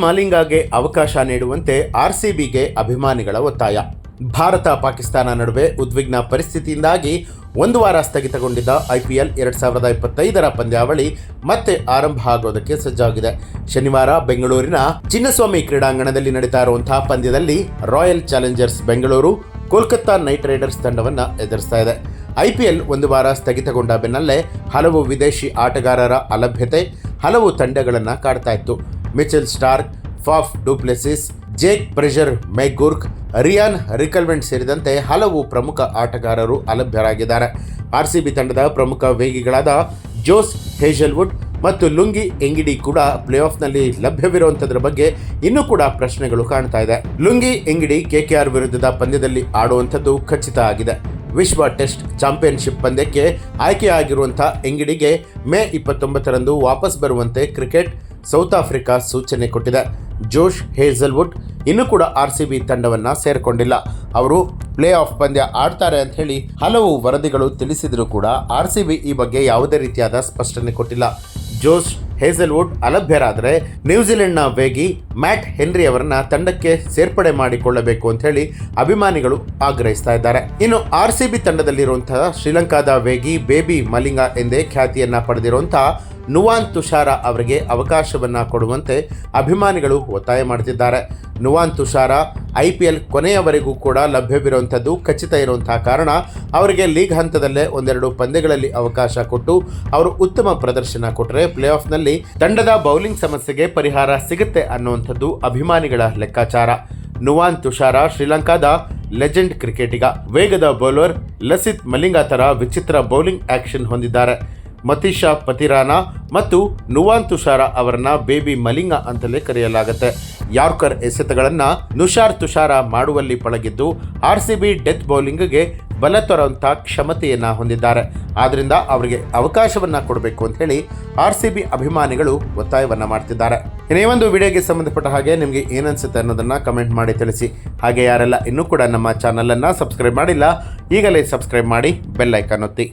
ಮಾಲಿಂಗಾಗೆ ಅವಕಾಶ ನೀಡುವಂತೆ ಆರ್ಸಿಬಿಗೆ ಅಭಿಮಾನಿಗಳ ಒತ್ತಾಯ. ಭಾರತ ಪಾಕಿಸ್ತಾನ ನಡುವೆ ಉದ್ವಿಗ್ನ ಪರಿಸ್ಥಿತಿಯಿಂದಾಗಿ ಒಂದು ವಾರ ಸ್ಥಗಿತಗೊಂಡಿದ್ದ IPL 2025ರ ಪಂದ್ಯಾವಳಿ ಮತ್ತೆ ಆರಂಭ ಆಗೋದಕ್ಕೆ ಸಜ್ಜಾಗಿದೆ. ಶನಿವಾರ ಬೆಂಗಳೂರಿನ ಚಿನ್ನಸ್ವಾಮಿ ಕ್ರೀಡಾಂಗಣದಲ್ಲಿ ನಡೀತಾ ಇರುವಂತಹ ಪಂದ್ಯದಲ್ಲಿ royal Challengers Bengaluru Kolkata night Riders ತಂಡವನ್ನು ಎದುರಿಸ್ತಾ ಇದೆ. IPL ಒಂದು ವಾರ ಸ್ಥಗಿತಗೊಂಡ ಬೆನ್ನಲ್ಲೇ ಹಲವು ವಿದೇಶಿ ಆಟಗಾರರ ಅಲಭ್ಯತೆ ಹಲವು ತಂಡಗಳನ್ನು ಕಾಡ್ತಾ ಇತ್ತು. Mitchell Starc, Faf du Plessis, Jake Fraser McGurk, Ryan Rickelton ಸೇರಿದಂತೆ ಹಲವು ಪ್ರಮುಖ ಆಟಗಾರರು ಅಲಭ್ಯರಾಗಿದ್ದಾರೆ. RCB ತಂಡದ ಪ್ರಮುಖ ವೇಗಿಗಳಾದ ಜೋಸ್ ಹೇಜಲ್ವುಡ್ ಮತ್ತು ಲುಂಗಿ ಎಂಗಿಡಿ ಕೂಡ ಪ್ಲೇಆಫ್ನಲ್ಲಿ ಲಭ್ಯವಿರುವಂಥದ್ರ ಬಗ್ಗೆ ಇನ್ನೂ ಕೂಡ ಪ್ರಶ್ನೆಗಳು ಕಾಣ್ತಾ ಇದೆ. ಲುಂಗಿ ಎಂಗಿಡಿ KKR ವಿರುದ್ಧದ ಪಂದ್ಯದಲ್ಲಿ ಆಡುವಂಥದ್ದು ಖಚಿತ ಆಗಿದೆ. ವಿಶ್ವ ಟೆಸ್ಟ್ ಚಾಂಪಿಯನ್ಶಿಪ್ ಪಂದ್ಯಕ್ಕೆ ಆಯ್ಕೆಯಾಗಿರುವಂಥ ಎಂಗಿಡಿಗೆ ಮೇ 29ರಂದು ವಾಪಸ್ ಬರುವಂತೆ ಕ್ರಿಕೆಟ್ ಸೌತ್ ಆಫ್ರಿಕಾ ಸೂಚನೆ ಕೊಟ್ಟಿದೆ. ಜೋಶ್ ಹೇಜಲ್ವುಡ್ ಇನ್ನೂ ಕೂಡ RCB ತಂಡವನ್ನು ಸೇರಿಕೊಂಡಿಲ್ಲ. ಅವರು ಪ್ಲೇ ಆಫ್ ಪಂದ್ಯ ಆಡ್ತಾರೆ ಅಂತ ಹೇಳಿ ಹಲವು ವರದಿಗಳು ತಿಳಿಸಿದರೂ ಕೂಡ RCB ಈ ಬಗ್ಗೆ ಯಾವುದೇ ರೀತಿಯಾದ ಸ್ಪಷ್ಟನೆ ಕೊಟ್ಟಿಲ್ಲ. ಜೋಶ್ ಹೇಜಲ್ವುಡ್ ಅಲಭ್ಯರಾದರೆ ನ್ಯೂಜಿಲೆಂಡ್ನ ವೇಗಿ ಮ್ಯಾಟ್ ಹೆನ್ರಿ ಅವರನ್ನ ತಂಡಕ್ಕೆ ಸೇರ್ಪಡೆ ಮಾಡಿಕೊಳ್ಳಬೇಕು ಅಂತ ಹೇಳಿ ಅಭಿಮಾನಿಗಳು ಆಗ್ರಹಿಸ್ತಾ ಇದ್ದಾರೆ. ಇನ್ನು RCB ತಂಡದಲ್ಲಿರುವಂತಹ ಶ್ರೀಲಂಕಾದ ವೇಗಿ ಬೇಬಿ ಮಲಿಂಗಾ ಎಂದೇ ಖ್ಯಾತಿಯನ್ನ ಪಡೆದಿರುವಂತಹ ನುವಾನ್ ತುಷಾರ ಅವರಿಗೆ ಅವಕಾಶವನ್ನ ಕೊಡುವಂತೆ ಅಭಿಮಾನಿಗಳು ಒತ್ತಾಯ ಮಾಡುತ್ತಿದ್ದಾರೆ. ನುವಾನ್ ತುಷಾರ IPL ಕೊನೆಯವರೆಗೂ ಕೂಡ ಲಭ್ಯವಿರುವಂಥದ್ದು ಖಚಿತ ಇರುವಂತಹ ಕಾರಣ ಅವರಿಗೆ ಲೀಗ್ ಹಂತದಲ್ಲೇ ಒಂದೆರಡು ಪಂದ್ಯಗಳಲ್ಲಿ ಅವಕಾಶ ಕೊಟ್ಟು ಅವರು ಉತ್ತಮ ಪ್ರದರ್ಶನ ಕೊಟ್ಟರೆ ಪ್ಲೇ ಆಫ್ನಲ್ಲಿ ತಂಡದ ಬೌಲಿಂಗ್ ಸಮಸ್ಯೆಗೆ ಪರಿಹಾರ ಸಿಗುತ್ತೆ ಅನ್ನುವಂಥದ್ದು ಅಭಿಮಾನಿಗಳ ಲೆಕ್ಕಾಚಾರ. ನುವಾನ್ ತುಷಾರ ಶ್ರೀಲಂಕಾದ ಲೆಜೆಂಡ್ ಕ್ರಿಕೆಟಿಗ. ವೇಗದ ಬೌಲರ್ ಲಸಿತ್ ಮಲಿಂಗಾ ಥರ ವಿಚಿತ್ರ ಬೌಲಿಂಗ್ ಆಕ್ಷನ್ ಹೊಂದಿದ್ದಾರೆ. ಮತೀಶಾ ಪತಿರಾನಾ ಮತ್ತು ನುವಾನ್ ತುಷಾರ ಅವರನ್ನ ಬೇಬಿ ಮಲಿಂಗಾ ಅಂತಲೇ ಕರೆಯಲಾಗುತ್ತೆ. ಯಾರ್ಕರ್ ಎಸೆತಗಳನ್ನು ನುಷಾರ್ ತುಷಾರ ಮಾಡುವಲ್ಲಿ ಪಳಗಿದ್ದು RCB ಡೆತ್ ಬೌಲಿಂಗ್ಗೆ ಬಲ ತರುವಂಥ ಕ್ಷಮತೆಯನ್ನು ಹೊಂದಿದ್ದಾರೆ. ಆದ್ದರಿಂದ ಅವರಿಗೆ ಅವಕಾಶವನ್ನು ಕೊಡಬೇಕು ಅಂತ ಹೇಳಿ RCB ಅಭಿಮಾನಿಗಳು ಒತ್ತಾಯವನ್ನು ಮಾಡ್ತಿದ್ದಾರೆ. ಇನ್ನೇ ಒಂದು ವಿಡಿಯೋಗೆ ಸಂಬಂಧಪಟ್ಟ ಹಾಗೆ ನಿಮಗೆ ಏನನ್ಸುತ್ತೆ ಅನ್ನೋದನ್ನು ಕಮೆಂಟ್ ಮಾಡಿ ತಿಳಿಸಿ. ಹಾಗೆ ಯಾರೆಲ್ಲ ಇನ್ನೂ ಕೂಡ ನಮ್ಮ ಚಾನಲನ್ನು ಸಬ್ಸ್ಕ್ರೈಬ್ ಮಾಡಿಲ್ಲ ಈಗಲೇ ಸಬ್ಸ್ಕ್ರೈಬ್ ಮಾಡಿ ಬೆಲ್ ಐಕಾನ್ ಒತ್ತಿ.